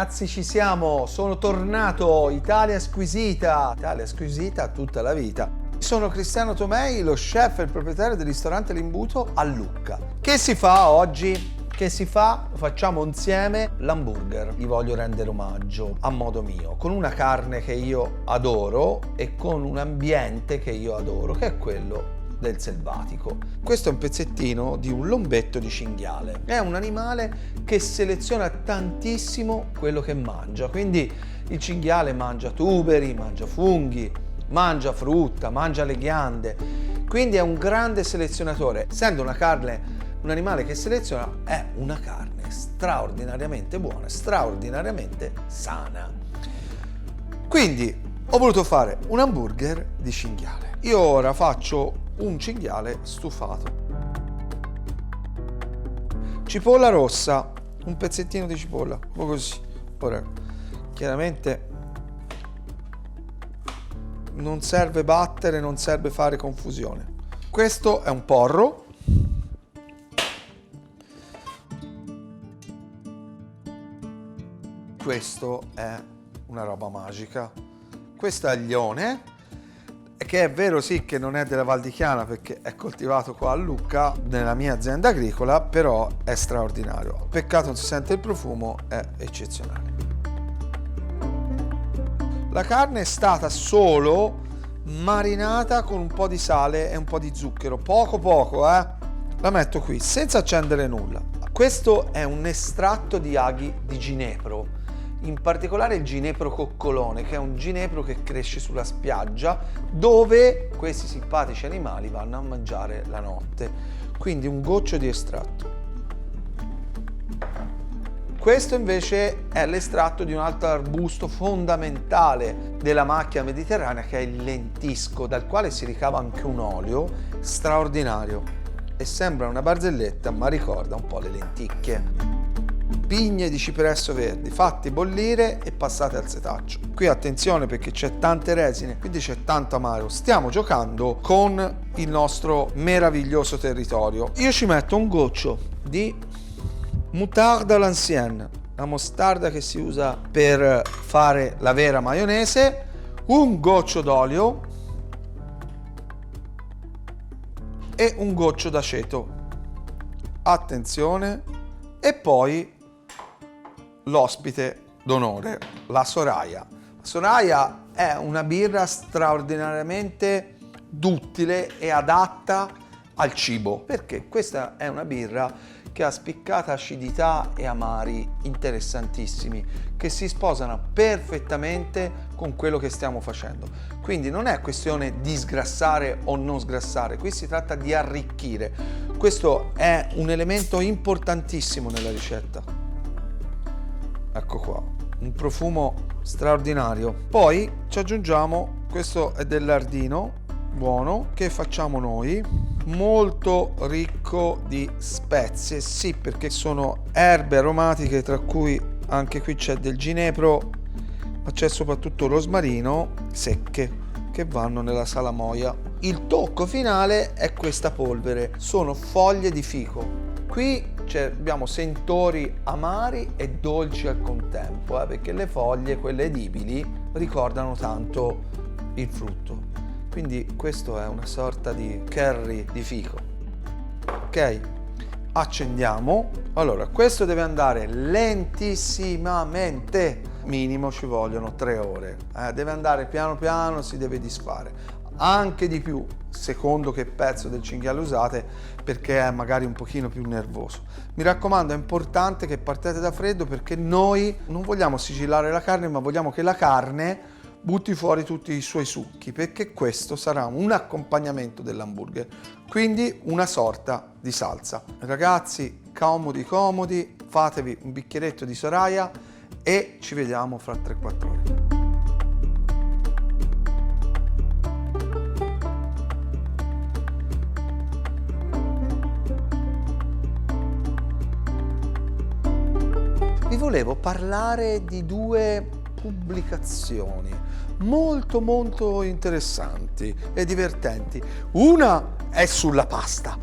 Ragazzi, ci siamo, sono tornato, Italia squisita tutta la vita. Sono Cristiano Tomei, lo chef e il proprietario del ristorante L'Imbuto a Lucca. Che si fa oggi? Che si fa? Facciamo insieme l'hamburger. Gli voglio rendere omaggio a modo mio, con una carne che io adoro e con un ambiente che io adoro, che è quello del selvatico. Questo è un pezzettino di un lombetto di cinghiale. È un animale che seleziona tantissimo quello che mangia, quindi il cinghiale mangia tuberi, mangia funghi, mangia frutta, mangia le ghiande, quindi è un grande selezionatore. Essendo una carne, un animale che seleziona, è una carne straordinariamente buona, straordinariamente sana. Quindi ho voluto fare un hamburger di cinghiale. Io ora faccio un cinghiale stufato. Cipolla rossa, un pezzettino di cipolla, un po' così. Ora, chiaramente non serve battere, non serve fare confusione. Questo è un porro. Questo è una roba magica. Questo è aglione, che è vero sì che non è della Val di Chiana perché è coltivato qua a Lucca nella mia azienda agricola, però è straordinario. Peccato non si sente il profumo, è eccezionale. La carne è stata solo marinata con un po' di sale e un po' di zucchero, poco La metto qui senza accendere nulla. Questo è un estratto di aghi di ginepro, in particolare il ginepro coccolone, che è un ginepro che cresce sulla spiaggia dove questi simpatici animali vanno a mangiare la notte. Quindi un goccio di estratto. Questo invece è l'estratto di un altro arbusto fondamentale della macchia mediterranea, che è il lentisco, dal quale si ricava anche un olio straordinario e sembra una barzelletta ma ricorda un po' le lenticchie. Pigne di cipresso verdi fatti bollire e passate al setaccio. Qui attenzione perché c'è tante resine, quindi c'è tanto amaro. Stiamo giocando con il nostro meraviglioso territorio. Io ci metto un goccio di moutarde à l'ancienne, la mostarda che si usa per fare la vera maionese, un goccio d'olio e un goccio d'aceto. Attenzione. E poi l'ospite d'onore, la Soraya. La Soraya è una birra straordinariamente duttile e adatta al cibo, perché questa è una birra che ha spiccata acidità e amari interessantissimi, che si sposano perfettamente con quello che stiamo facendo. Quindi non è questione di sgrassare o non sgrassare, qui si tratta di arricchire. Questo è un elemento importantissimo nella ricetta. Ecco qua, un profumo straordinario. Poi ci aggiungiamo, questo è del lardino buono che facciamo noi, molto ricco di spezie, sì, perché sono erbe aromatiche, tra cui anche qui c'è del ginepro, ma c'è soprattutto rosmarino, secche, che vanno nella salamoia. Il tocco finale è questa polvere, sono foglie di fico. Qui abbiamo sentori amari e dolci al contempo, perché le foglie, quelle edibili, ricordano tanto il frutto. Quindi questo è una sorta di curry di fico. Ok, accendiamo. Allora, questo deve andare lentissimamente, minimo ci vogliono 3 ore. Deve andare piano piano, si deve disfare. Anche di più, secondo che pezzo del cinghiale usate, perché è magari un pochino più nervoso. Mi raccomando, è importante che partete da freddo, perché noi non vogliamo sigillare la carne, ma vogliamo che la carne butti fuori tutti i suoi succhi, perché questo sarà un accompagnamento dell'hamburger, quindi una sorta di salsa. Ragazzi, comodi, fatevi un bicchieretto di Soraya e ci vediamo fra 3-4 ore. Vi volevo parlare di 2 pubblicazioni molto interessanti e divertenti. Una è sulla pasta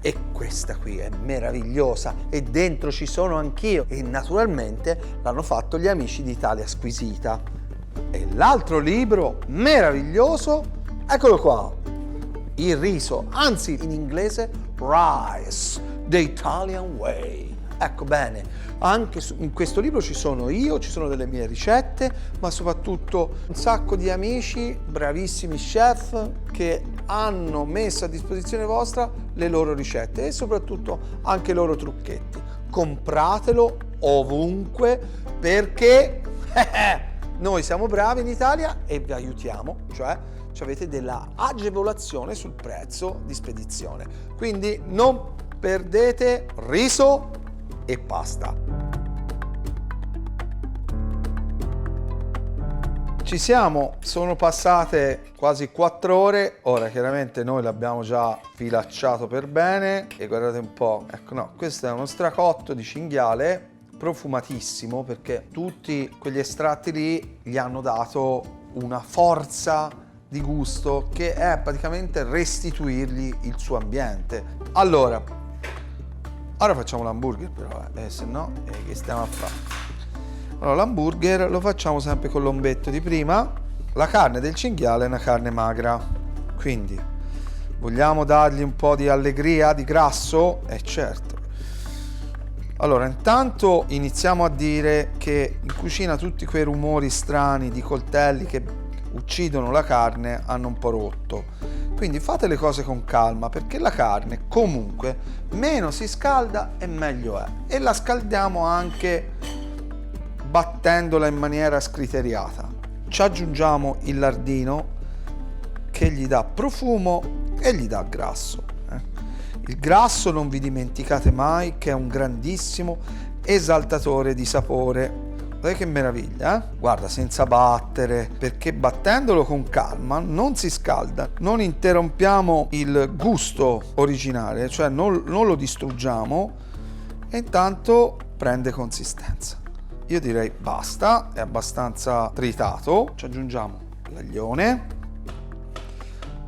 E questa qui è meravigliosa e dentro ci sono anch'io e naturalmente l'hanno fatto gli amici di Italia Squisita. E l'altro libro meraviglioso, eccolo qua, il riso, anzi in inglese Rice, The Italian Way. Ecco bene, anche in questo libro ci sono delle mie ricette, ma soprattutto un sacco di amici, bravissimi chef che hanno messo a disposizione vostra le loro ricette e soprattutto anche i loro trucchetti. Compratelo ovunque perché noi siamo bravi in Italia e vi aiutiamo, cioè avete della agevolazione sul prezzo di spedizione. Quindi non perdete riso e pasta. Ci siamo, sono passate quasi 4 ore, ora chiaramente noi l'abbiamo già filacciato per bene e guardate un po', ecco no, questo è uno stracotto di cinghiale profumatissimo perché tutti quegli estratti lì gli hanno dato una forza di gusto che è praticamente restituirgli il suo ambiente. Allora, ora facciamo l'hamburger però, se no che stiamo a fare? Allora, l'hamburger lo facciamo sempre con l'ombetto di prima. La carne del cinghiale è una carne magra, quindi vogliamo dargli un po' di allegria, di grasso? Certo. Allora, intanto iniziamo a dire che in cucina tutti quei rumori strani di coltelli che uccidono la carne hanno un po' rotto. Quindi fate le cose con calma perché la carne comunque meno si scalda e meglio è. E la scaldiamo anche battendola in maniera scriteriata. Ci aggiungiamo il lardino che gli dà profumo e gli dà grasso. Il grasso non vi dimenticate mai che è un grandissimo esaltatore di sapore. Guardate che meraviglia, Guarda, senza battere, perché battendolo con calma non si scalda, non interrompiamo il gusto originale, cioè non lo distruggiamo e intanto prende consistenza. Io direi basta, è abbastanza tritato, ci aggiungiamo l'aglione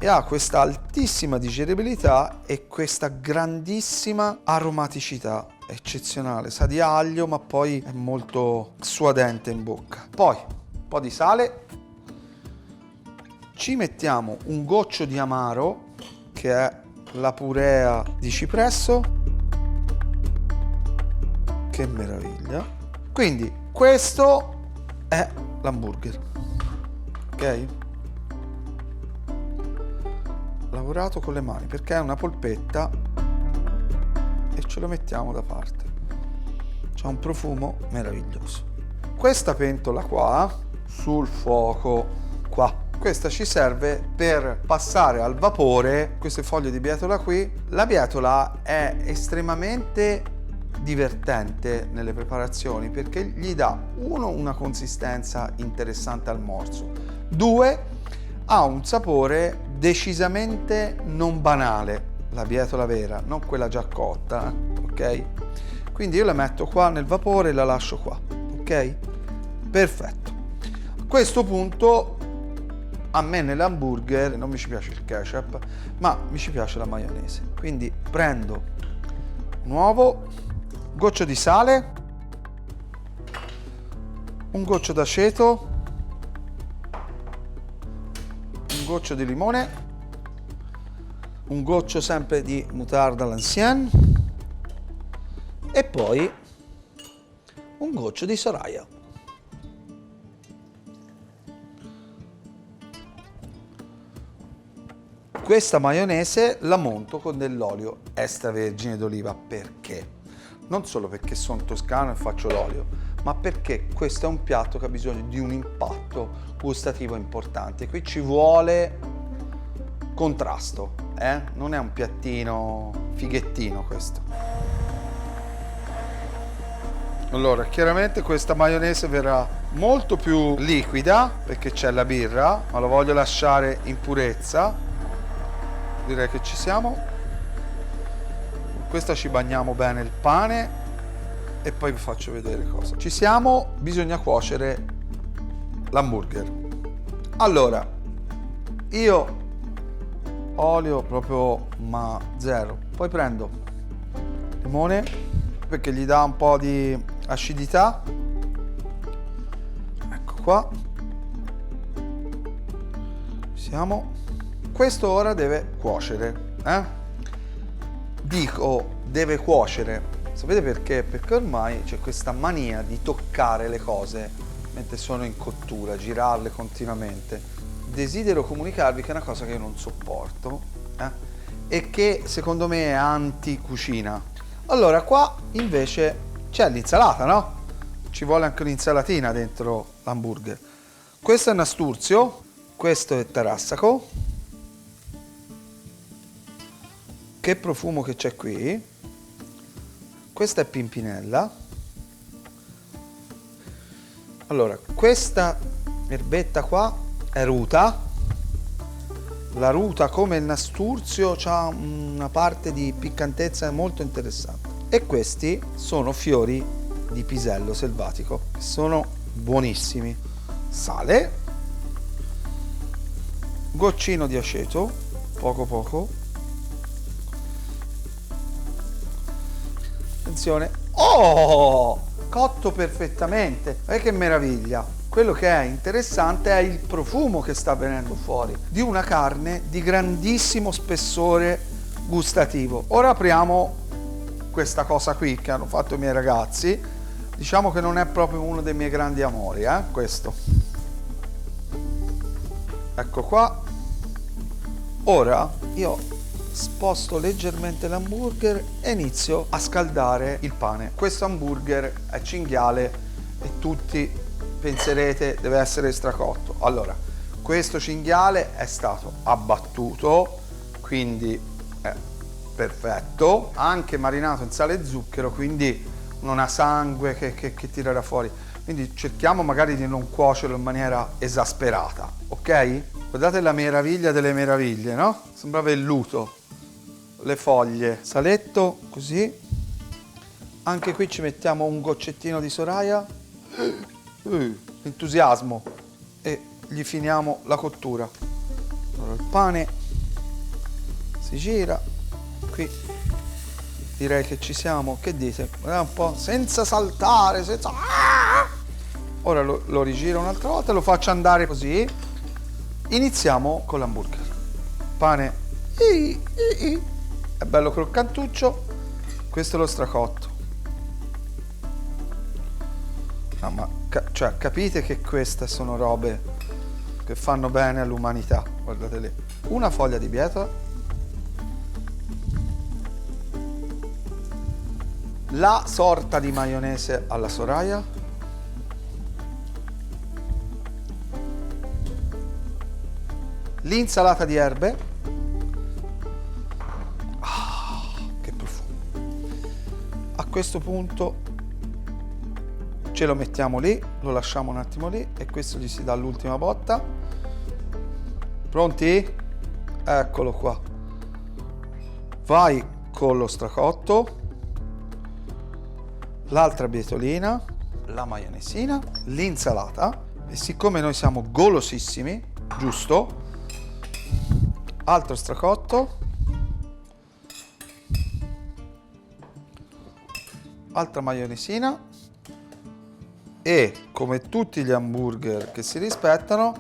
e ha questa altissima digeribilità e questa grandissima aromaticità eccezionale, sa di aglio ma poi è molto suadente in bocca. Poi un po' di sale, ci mettiamo un goccio di amaro che è la purea di cipresso, che meraviglia. Quindi questo è l'hamburger, ok? Lavorato con le mani perché è una polpetta e ce lo mettiamo da parte. C'ha un profumo meraviglioso. Questa pentola qua sul fuoco qua, questa ci serve per passare al vapore queste foglie di bietola qui. La bietola è estremamente divertente nelle preparazioni perché gli dà una consistenza interessante al morso, 2 ha un sapore decisamente non banale, la bietola vera, non quella già cotta, ok? Quindi io la metto qua nel vapore e la lascio qua, ok? Perfetto. A questo punto a me nell'hamburger non mi ci piace il ketchup, ma mi ci piace la maionese. Quindi prendo un uovo, un goccio di sale, un goccio d'aceto, un goccio di limone, un goccio sempre di moutarda all'ancienne e poi un goccio di Soraya. Questa maionese la monto con dell'olio extravergine d'oliva perché? Non solo perché sono toscano e faccio l'olio, ma perché questo è un piatto che ha bisogno di un impatto gustativo importante. Qui ci vuole contrasto, non è un piattino fighettino questo. Allora, chiaramente questa maionese verrà molto più liquida perché c'è la birra, ma lo voglio lasciare in purezza. Direi che ci siamo. Questa ci bagniamo bene il pane e poi vi faccio vedere cosa. Ci siamo, bisogna cuocere l'hamburger. Allora, io olio proprio ma zero. Poi prendo limone perché gli dà un po' di acidità. Ecco qua. Siamo. Questo ora deve cuocere, Dico deve cuocere. Sapete perché? Perché ormai c'è questa mania di toccare le cose mentre sono in cottura, girarle continuamente. Desidero comunicarvi che è una cosa che io non sopporto, e che secondo me è anti-cucina. Allora qua invece c'è l'insalata, no? Ci vuole anche un'insalatina dentro l'hamburger. Questo è nasturzio, questo è tarassaco. Che profumo che c'è qui. Questa è pimpinella. Allora, questa erbetta qua è ruta. La ruta, come il nasturzio, ha una parte di piccantezza molto interessante. E questi sono fiori di pisello selvatico, che sono buonissimi. Sale, goccino di aceto, poco poco. Attenzione. Oh! Cotto perfettamente. Guarda che meraviglia. Quello che è interessante è il profumo che sta venendo fuori di una carne di grandissimo spessore gustativo. Ora apriamo questa cosa qui che hanno fatto i miei ragazzi. Diciamo che non è proprio uno dei miei grandi amori, questo. Ecco qua. Ora io sposto leggermente l'hamburger e inizio a scaldare il pane. Questo hamburger è cinghiale e tutti penserete deve essere stracotto. Allora, questo cinghiale è stato abbattuto, quindi è perfetto, anche marinato in sale e zucchero, quindi non ha sangue che tirerà fuori. Quindi cerchiamo magari di non cuocerlo in maniera esasperata, ok? Guardate la meraviglia delle meraviglie, no? Sembra velluto. Le foglie, saletto, così. Anche qui ci mettiamo un goccettino di Soraya. Entusiasmo. E gli finiamo la cottura. Allora il pane si gira. Qui direi che ci siamo. Che dite? Guardate un po', senza saltare, senza... Ora lo rigiro un'altra volta, lo faccio andare così. Iniziamo con l'hamburger. Pane. È bello croccantuccio. Questo è lo stracotto. No, ma cioè, capite che queste sono robe che fanno bene all'umanità. Guardate lì. Una foglia di bietola. La sorta di maionese alla Soraya. L'insalata di erbe. Che profumo. A questo punto ce lo mettiamo lì, lo lasciamo un attimo lì e questo gli si dà l'ultima botta. Pronti? Eccolo qua. Vai con lo stracotto, l'altra bietolina, la maionesina, l'insalata e siccome noi siamo golosissimi, giusto? Altro stracotto, altra maionesina e come tutti gli hamburger che si rispettano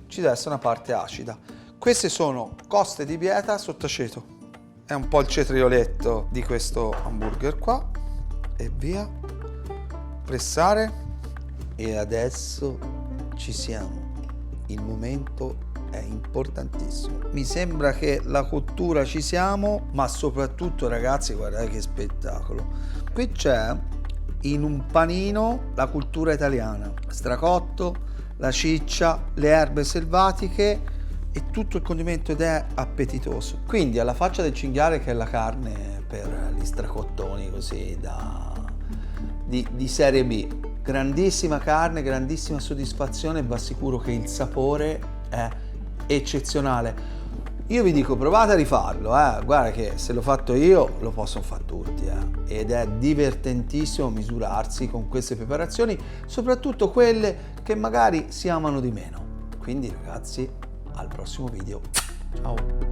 ci deve essere una parte acida. Queste sono coste di bieta sotto aceto, è un po' il cetrioletto di questo hamburger qua e via, pressare e adesso ci siamo, il momento è importantissimo. Mi sembra che la cottura ci siamo, ma soprattutto ragazzi guardate che spettacolo. Qui c'è in un panino la cultura italiana, stracotto, la ciccia, le erbe selvatiche e tutto il condimento ed è appetitoso. Quindi alla faccia del cinghiale che è la carne per gli stracottoni così di serie B. Grandissima carne, grandissima soddisfazione, va sicuro che il sapore è eccezionale. Io vi dico provate a rifarlo, guarda che se l'ho fatto io lo possono fare tutti, ed è divertentissimo misurarsi con queste preparazioni, soprattutto quelle che magari si amano di meno. Quindi ragazzi, al prossimo video, ciao!